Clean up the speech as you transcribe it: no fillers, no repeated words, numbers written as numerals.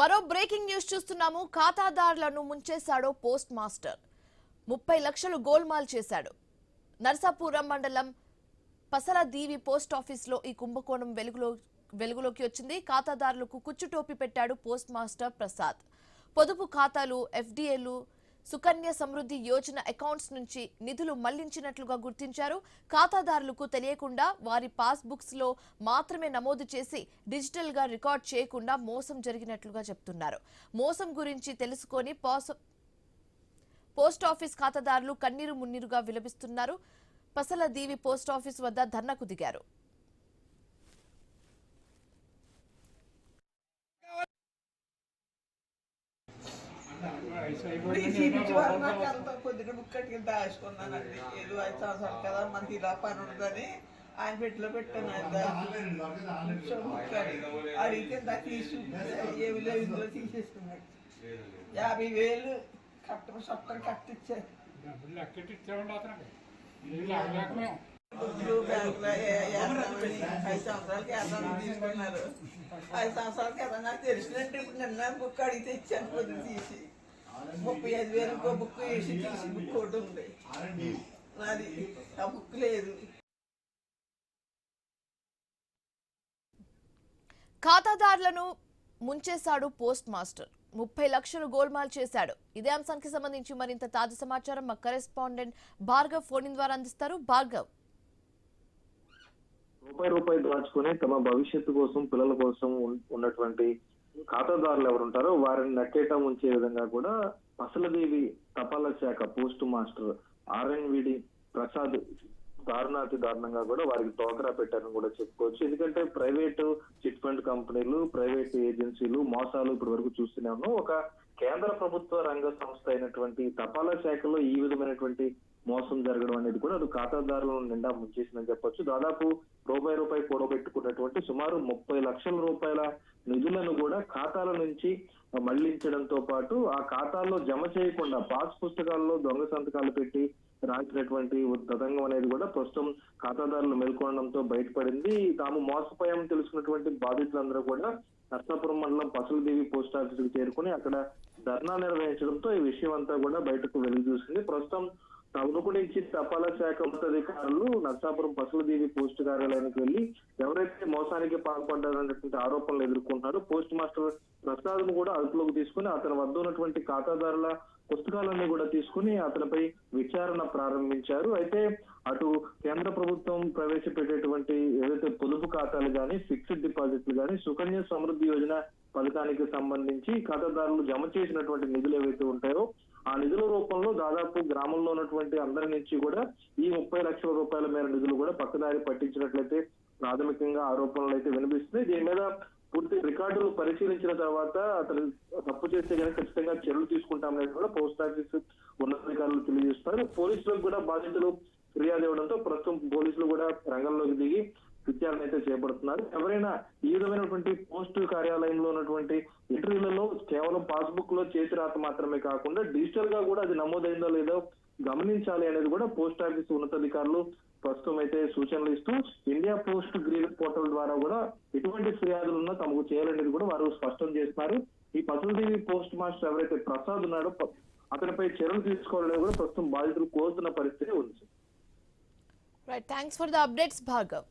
మరో breaking news చూస్తున్నాము. ఖాతాదారులను ముంచేశాడో పోస్ట్ మాస్టర్. 30 లక్షలు గోల్మాల్ చేశాడు. నర్సాపురం మండలం పసలదీవి పోస్ట్ ఆఫీసులో ఈ కుంభకోణం వెలుగులోకి వచ్చింది. ఖాతాదారులకు కుచ్చుటోపి పెట్టాడు పోస్ట్ మాస్టర్ ప్రసాద్. పొదుపు ఖాతాలు, ఎఫ్డీఏలు, సుకన్య సమృద్ధి యోజన అకౌంట్స్ నుంచి నిధులు మళ్లించినట్లుగా గుర్తించారు. ఖాతాదారులకు తెలియకుండా వారి పాస్ బుక్స్ లో మాత్రమే నమోదు చేసి డిజిటల్ గా రికార్డ్ చేయకుండా మోసం జరిగినట్లుగా చెప్తున్నారు. మోసం గురించి తెలుసుకొని పోస్ట్ ఆఫీస్ ఖాతాదారులు కన్నీరు మున్నీరుగా విలపిస్తున్నారు. పసలదీవి పోస్ట్ ఆఫీస్ వద్ద ధర్నాకు దిగారు. కొద్దిగా బుక్ కట్టుకుని దాచుకున్నానండి. ఏదో 5 సంవత్సరాలు కదా మనకి ఇలా పని ఉంటుందని ఆయన పెట్టిలో పెట్టాను. అడిగితే దాకా తీసి ఏమి లేవు, ఇందులో తీసేసుకున్నాడు. 50,000 చట్టం కట్టించారు. బ్యాంకులో 5 సంవత్సరాలకి ఎర్రని తీసుకున్నారు. 5 సంవత్సరాలకి ఎర్ర నాకు తెలిసినట్టు ఇప్పుడు నిన్న బుక్ అడిగితే ఇచ్చాను. పొద్దున తీసి 35,000 ఇంకో బుక్ వేసి తీసి బుక్ ఒకటి ఉంది నాది. ఆ బుక్ లేదు. ఖాతాదారులను ముంచేశాడు పోస్ట్ మాస్టర్. 30 లక్షలు గోల్మాల్ చేశాడు. ఇదే అంశానికి సంబంధించి మరింత తాజా సమాచారం మా కరెస్పాండెంట్ భార్గవ్ ఫోన్ ద్వారా అందిస్తారు. భార్గవ్, రూపాయి దాచుకుని తమ భవిష్యత్తు కోసం, పిల్లల కోసం ఉన్నటువంటి ఖాతాదారులు ఎవరుంటారో వారిని నట్టేట ఉంచే విధంగా కూడా పసలదేవి తపాలా శాఖ పోస్ట్ మాస్టర్ ఆర్ఎన్విడి ప్రసాద్ దారుణాతి దారుణంగా కూడా వారికి టోకరా పెట్టారని కూడా చెప్పుకోవచ్చు. ఎందుకంటే ప్రైవేటు చిట్ ఫండ్ కంపెనీలు, ప్రైవేట్ ఏజెన్సీలు మోసాలు ఇప్పటి వరకు చూస్తూనే ఉన్నాం. ఒక కేంద్ర ప్రభుత్వ రంగ సంస్థ అయినటువంటి తపాలా శాఖలో ఈ విధమైనటువంటి మోసం జరగడం అనేది కూడా అది ఖాతాదారులను నిండా ముంచేసిందని చెప్పొచ్చు. దాదాపు రూపాయి కూడబెట్టుకున్నటువంటి సుమారు 30 లక్షల రూపాయల నిధులను కూడా ఖాతాల నుంచి మళ్లించడంతో పాటు ఆ ఖాతాల్లో జమ చేయకుండా పాస్ పుస్తకాల్లో దొంగ సంతకాలు పెట్టి రాసినటువంటి తతంగం అనేది కూడా ప్రస్తుతం ఖాతాదారులు మేల్కొనడంతో బయటపడింది. తాము మోసపోయామని తెలుసుకున్నటువంటి బాధితులందరూ కూడా నర్సాపురం మండలం పసలదేవి పోస్ట్ ఆఫీస్ కు చేరుకుని అక్కడ ధర్నా నిర్వహించడంతో ఈ విషయం అంతా కూడా బయటకు వెలుగు చూసింది. ప్రస్తుతం తగునుకు నుంచి తపాలా శాఖ ఉన్నతాధికారులు నర్సాపురం పసలదేవి పోస్ట్ కార్యాలయానికి వెళ్లి ఎవరైతే మోసానికి పాల్పడ్డారనేటువంటి ఆరోపణలు ఎదుర్కొంటున్నారో పోస్ట్ మాస్టర్ ప్రసాద్ ను కూడా అదుపులోకి తీసుకుని అతని వద్ద ఉన్నటువంటి ఖాతాదారుల పుస్తకాలన్నీ కూడా తీసుకుని అతనిపై విచారణ ప్రారంభించారు. అయితే అటు కేంద్ర ప్రభుత్వం ప్రవేశపెట్టేటువంటి ఏదైతే పొదుపు ఖాతాలు గాని, ఫిక్స్డ్ డిపాజిట్లు గాని, సుకన్య సమృద్ధి యోజన పథకానికి సంబంధించి ఖాతాదారులు జమ చేసినటువంటి నిధులు ఏవైతే ఉంటాయో ఆ నిధుల రూపంలో దాదాపు గ్రామంలో ఉన్నటువంటి అందరి నుంచి కూడా ఈ 30 లక్షల రూపాయల మేర నిధులు కూడా పక్కదారి పట్టించినట్లయితే ప్రాథమికంగా ఆరోపణలు అయితే వినిపిస్తున్నాయి. దీని మీద పూర్తి రికార్డులు పరిశీలించిన తర్వాత అతను తప్పు చేస్తే కనుక ఖచ్చితంగా చర్యలు తీసుకుంటామనేది కూడా పోస్ట్ ఆఫీస్ ఉన్నతాధికారులు తెలియజేస్తున్నారు. పోలీసులకు కూడా బాధితులు ఫిర్యాదు ఇవ్వడంతో ప్రస్తుతం పోలీసులు కూడా రంగంలోకి దిగి విచారణ అయితే చేపడుతున్నారు. ఎవరైనా ఈ విధమైనటువంటి పోస్ట్ కార్యాలయంలో ఉన్నటువంటి ఎంట్రీలలో కేవలం పాస్బుక్ లో చేతి రాత మాత్రమే కాకుండా డిజిటల్ గా కూడా అది నమోదైందో లేదో గమనించాలి అనేది కూడా పోస్ట్ ఆఫీస్ ఉన్నతాధికారులు ప్రస్తుతం అయితే సూచనలు ఇస్తూ ఇండియా పోస్ట్ గ్రీవెన్స్ పోర్టల్ ద్వారా కూడా ఎటువంటి ఫిర్యాదులున్నా తమకు చేయాలనేది కూడా వారు స్పష్టం చేస్తున్నారు. ఈ పసలదేవి పోస్ట్ మాస్టర్ ఎవరైతే ప్రసాద్ ఉన్నాడో అతనిపై చర్యలు తీసుకోవాలనేది కూడా ప్రస్తుతం బాధితులు కోరుతున్న పరిస్థితి ఉంది. Right, thanks for the updates Bhargav.